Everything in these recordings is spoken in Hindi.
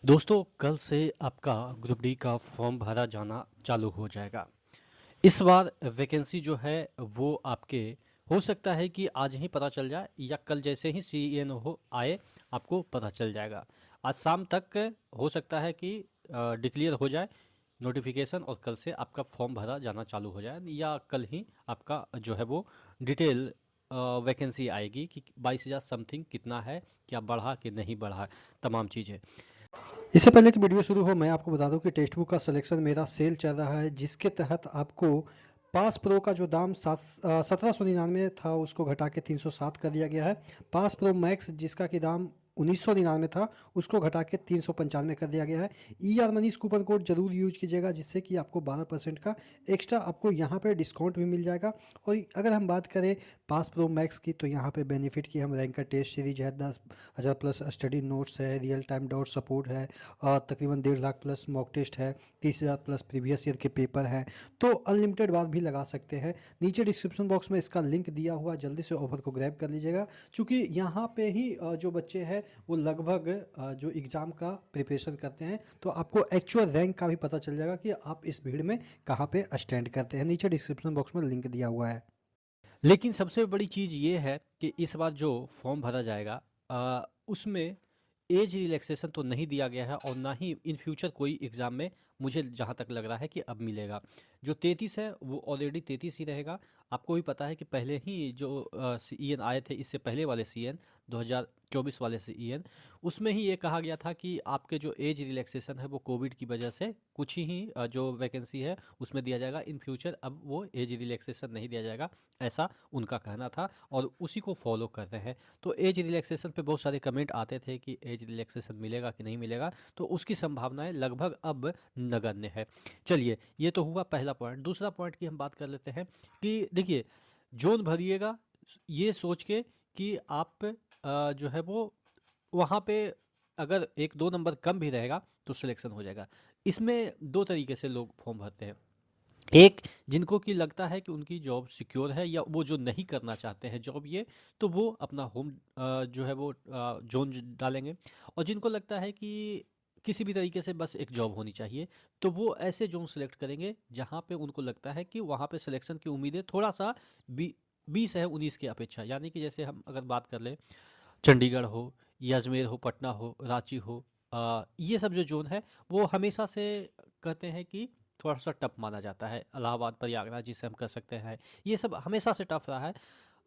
दोस्तों कल से आपका ग्रुप डी का फॉर्म भरा जाना चालू हो जाएगा। इस बार वैकेंसी जो है वो आपके हो सकता है कि आज ही पता चल जाए या कल जैसे ही सीईएन हो आए आपको पता चल जाएगा। आज शाम तक हो सकता है कि डिक्लेयर हो जाए नोटिफिकेशन और कल से आपका फॉर्म भरा जाना चालू हो जाए या कल ही आपका जो है वो डिटेल वैकेंसी आएगी कि 22,000 समथिंग कितना है, क्या बढ़ा कि नहीं बढ़ा, तमाम चीज़ें। इससे पहले कि वीडियो शुरू हो मैं आपको बता दूं कि टेक्स्ट बुक का सिलेक्शन मेरा सेल चल रहा है, जिसके तहत आपको पास प्रो का जो दाम 1799 था उसको घटा के 307 कर दिया गया है। पास प्रो मैक्स जिसका कि दाम 1999 था उसको घटा के 395 कर दिया गया है। ER मनीष कूपन कोड जरूर यूज कीजिएगा, जिससे कि आपको 12% का एक्स्ट्रा आपको यहाँ पे डिस्काउंट भी मिल जाएगा। और अगर हम बात करें पास प्रो मैक्स की, तो यहाँ पे बेनिफिट की हम रैंकर टेस्ट सीरीज है, 10,000 प्लस स्टडी नोट्स है, रियल टाइम डॉट सपोर्ट है, और तकरीबन 1.5 लाख प्लस मॉक टेस्ट है, 30,000 प्लस प्रीवियस ईयर के पेपर हैं। तो अनलिमिटेड बार भी लगा सकते हैं। नीचे डिस्क्रिप्शन बॉक्स में इसका लिंक दिया हुआ, जल्दी से ऑफर को ग्रैब कर लीजिएगा, क्योंकि यहाँ पे ही जो बच्चे हैं वो लगभग जो एग्ज़ाम का प्रिपरेशन करते हैं, तो आपको एक्चुअल रैंक का भी पता चल जाएगा कि आप इस भीड़ में कहाँ पे स्टैंड करते हैं। नीचे डिस्क्रिप्शन बॉक्स में लिंक दिया हुआ है। लेकिन सबसे बड़ी चीज़ ये है कि इस बार जो फॉर्म भरा जाएगा उसमें एज रिलैक्सेशन तो नहीं दिया गया है और ना ही इन फ्यूचर कोई एग्ज़ाम में मुझे जहाँ तक लग रहा है कि अब मिलेगा। जो 33 है वो ऑलरेडी 33 ही रहेगा। आपको भी पता है कि पहले ही जो सीईएन आए थे, इससे पहले वाले सीईएन 2024 वाले सीईएन, उसमें ही ये कहा गया था कि आपके जो एज रिलैक्सेशन है वो कोविड की वजह से कुछ ही जो वैकेंसी है उसमें दिया जाएगा। इन फ्यूचर अब वो एज रिलैक्सेशन नहीं दिया जाएगा, ऐसा उनका कहना था और उसी को फॉलो कर रहे हैं। तो एज रिलैक्सेशन पे बहुत सारे कमेंट आते थे कि एज रिलैक्सेशन मिलेगा कि नहीं मिलेगा, तो उसकी संभावनाएं लगभग अब नगण्य है। चलिए, ये तो हुआ पहला पॉइंट। दूसरा पॉइंट की हम बात कर लेते हैं कि देखिए, जोन भरिएगा ये सोच के कि आप जो है वो वहाँ पे अगर 1-2 नंबर कम भी रहेगा तो सिलेक्शन हो जाएगा। इसमें 2 तरीके से लोग फॉर्म भरते हैं। एक, जिनको कि लगता है कि उनकी जॉब सिक्योर है या वो जो नहीं करना चाहते हैं जॉब ये, तो वो अपना होम जो है वो जोन डालेंगे। और जिनको लगता है कि किसी भी तरीके से बस एक जॉब होनी चाहिए, तो वो ऐसे जोन सेलेक्ट करेंगे जहाँ पे उनको लगता है कि वहाँ पे सिलेक्शन की उम्मीदें थोड़ा सा 20 है 19 की अपेक्षा। यानी कि जैसे हम अगर बात कर लें, चंडीगढ़ हो या अजमेर हो, पटना हो, रांची हो, ये सब जो जोन है वो हमेशा से कहते हैं कि थोड़ा सा टफ माना जाता है। इलाहाबाद, प्रयागराज जिसे हम कह सकते हैं, ये सब हमेशा से टफ रहा है।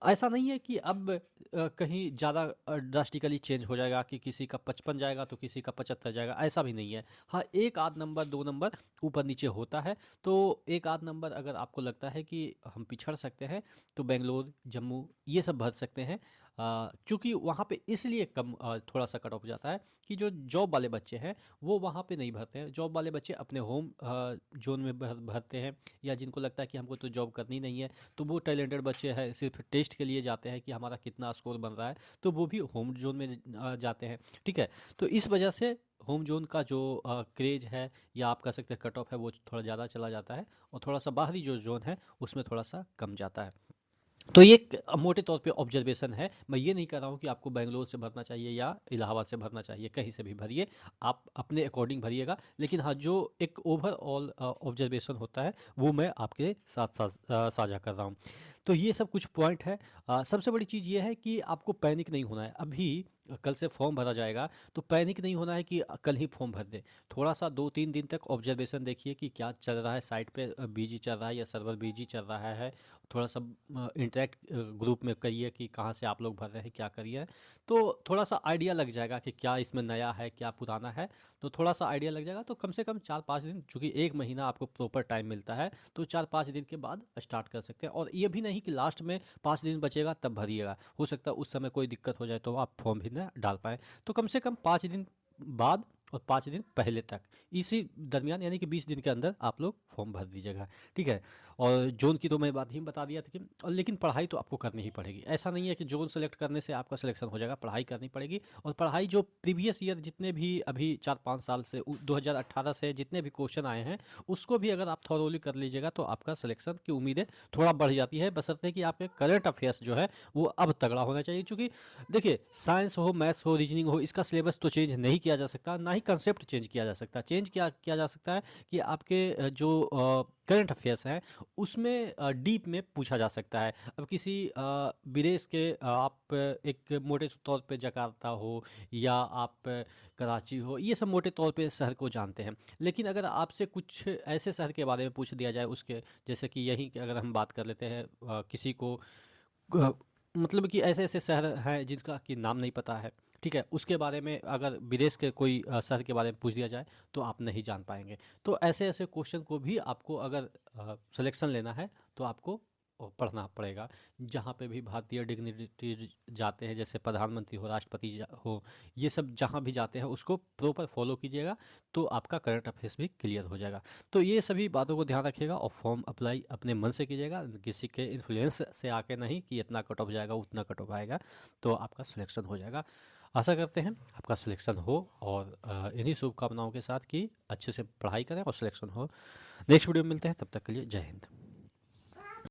ऐसा नहीं है कि अब कहीं ज़्यादा ड्रास्टिकली चेंज हो जाएगा कि किसी का 55 जाएगा तो किसी का 75 जाएगा, ऐसा भी नहीं है। हाँ, एक आध नंबर 2 नंबर ऊपर नीचे होता है। तो एक आध नंबर अगर आपको लगता है कि हम पिछड़ सकते हैं तो बेंगलोर, जम्मू ये सब भर सकते हैं। क्योंकि वहाँ पे इसलिए कम थोड़ा सा कट ऑफ जाता है कि जो जॉब वाले बच्चे हैं वो वहाँ पे नहीं भरते हैं। जॉब वाले बच्चे अपने होम जोन में भरते हैं, या जिनको लगता है कि हमको तो जॉब करनी नहीं है, तो वो टैलेंटेड बच्चे हैं सिर्फ टेस्ट के लिए जाते हैं कि हमारा कितना स्कोर बन रहा है, तो वो भी होम जोन में जाते हैं। ठीक है, तो इस वजह से होम जोन का जो क्रेज है या आप कह सकते हैं कट ऑफ है वो थोड़ा ज़्यादा चला जाता है, और थोड़ा सा बाहरी जो जोन है उसमें थोड़ा सा कम जाता है। तो ये एक मोटे तौर पे ऑब्जर्वेशन है। मैं ये नहीं कह रहा हूँ कि आपको बेंगलोर से भरना चाहिए या इलाहाबाद से भरना चाहिए, कहीं से भी भरिए, आप अपने अकॉर्डिंग भरिएगा। लेकिन हाँ, जो एक ओवरऑल ऑब्जर्वेशन होता है वो मैं आपके साथ साझा कर रहा हूँ। तो ये सब कुछ पॉइंट है। सबसे बड़ी चीज़ ये है कि आपको पैनिक नहीं होना है। अभी कल से फॉर्म भरा जाएगा तो पैनिक नहीं होना है कि कल ही फॉर्म भर दें। थोड़ा सा 2-3 दिन तक ऑब्जर्वेशन देखिए कि क्या चल रहा है, साइट पे बिजी चल रहा है या सर्वर बिजी चल रहा है। थोड़ा सा इंटरेक्ट ग्रुप में करिए कि कहाँ से आप लोग भर रहे हैं, क्या करिए, तो थोड़ा सा आइडिया लग जाएगा कि क्या इसमें नया है क्या पुराना है। तो थोड़ा सा आइडिया लग जाएगा। तो कम से कम 4-5 दिन, चूँकि 1 महीना आपको प्रॉपर टाइम मिलता है, तो 4-5 दिन के बाद स्टार्ट कर सकते हैं। और ये भी नहीं कि लास्ट में 5 दिन बचेगा तब भरिएगा, हो सकता है उस समय कोई दिक्कत हो जाए तो आप फॉर्म भी ना डाल पाएँ। तो कम से कम 5 दिन बाद और 5 दिन पहले तक, इसी दरमियान यानी कि 20 दिन के अंदर आप लोग फॉर्म भर दीजिएगा। ठीक है, और जोन की तो मैं बात ही बता दिया था कि, और लेकिन पढ़ाई तो आपको करनी ही पड़ेगी। ऐसा नहीं है कि जोन सेलेक्ट करने से आपका सिलेक्शन हो जाएगा, पढ़ाई करनी पड़ेगी। और पढ़ाई जो प्रीवियस ईयर जितने भी अभी 4-5 साल से 2018 से जितने भी क्वेश्चन आए हैं उसको भी अगर आप थॉरोली कर लीजिएगा तो आपका सिलेक्शन की उम्मीदें थोड़ा बढ़ जाती है, बशर्ते कि आपके करंट अफेयर्स जो है वो अब तगड़ा होना चाहिए। क्योंकि देखिए, साइंस हो, मैथ्स हो, रीजनिंग हो, इसका सिलेबस तो चेंज नहीं किया जा सकता, ना ही कंसेप्ट चेंज किया जा सकता है। चेंज क्या किया जा सकता है कि आपके जो करंट अफेयर्स हैं उसमें डीप में पूछा जा सकता है। अब किसी विदेश के आप एक मोटे तौर पे जकार्ता हो या आप कराची हो, ये सब मोटे तौर पे शहर को जानते हैं। लेकिन अगर आपसे कुछ ऐसे शहर के बारे में पूछ दिया जाए उसके, जैसे कि यहीं के अगर हम बात कर लेते हैं किसी को ग मतलब कि ऐसे-ऐसे शहर हैं जिनका कि नाम नहीं पता है, ठीक है? उसके बारे में अगर विदेश के कोई शहर के बारे में पूछ दिया जाए, तो आप नहीं जान पाएँगे। तो ऐसे-ऐसे क्वेश्चन को भी आपको अगर सिलेक्शन लेना है, तो आपको पढ़ना पड़ेगा। जहाँ पे भी भारतीय डिग्निटरीज़ जाते हैं, जैसे प्रधानमंत्री हो, राष्ट्रपति हो, ये सब जहाँ भी जाते हैं उसको प्रॉपर फॉलो कीजिएगा, तो आपका करंट अफेयर्स भी क्लियर हो जाएगा। तो ये सभी बातों को ध्यान रखिएगा और फॉर्म अप्लाई अपने मन से कीजिएगा, किसी के इन्फ्लुएंस से आके नहीं कि इतना कट ऑफ जाएगा, उतना कट ऑफ आएगा, तो आपका सिलेक्शन हो जाएगा। आशा करते हैं आपका सिलेक्शन हो और इन्हीं शुभकामनाओं के साथ कि अच्छे से पढ़ाई करें और सिलेक्शन हो। नेक्स्ट वीडियो में मिलते हैं, तब तक के लिए जय हिंद।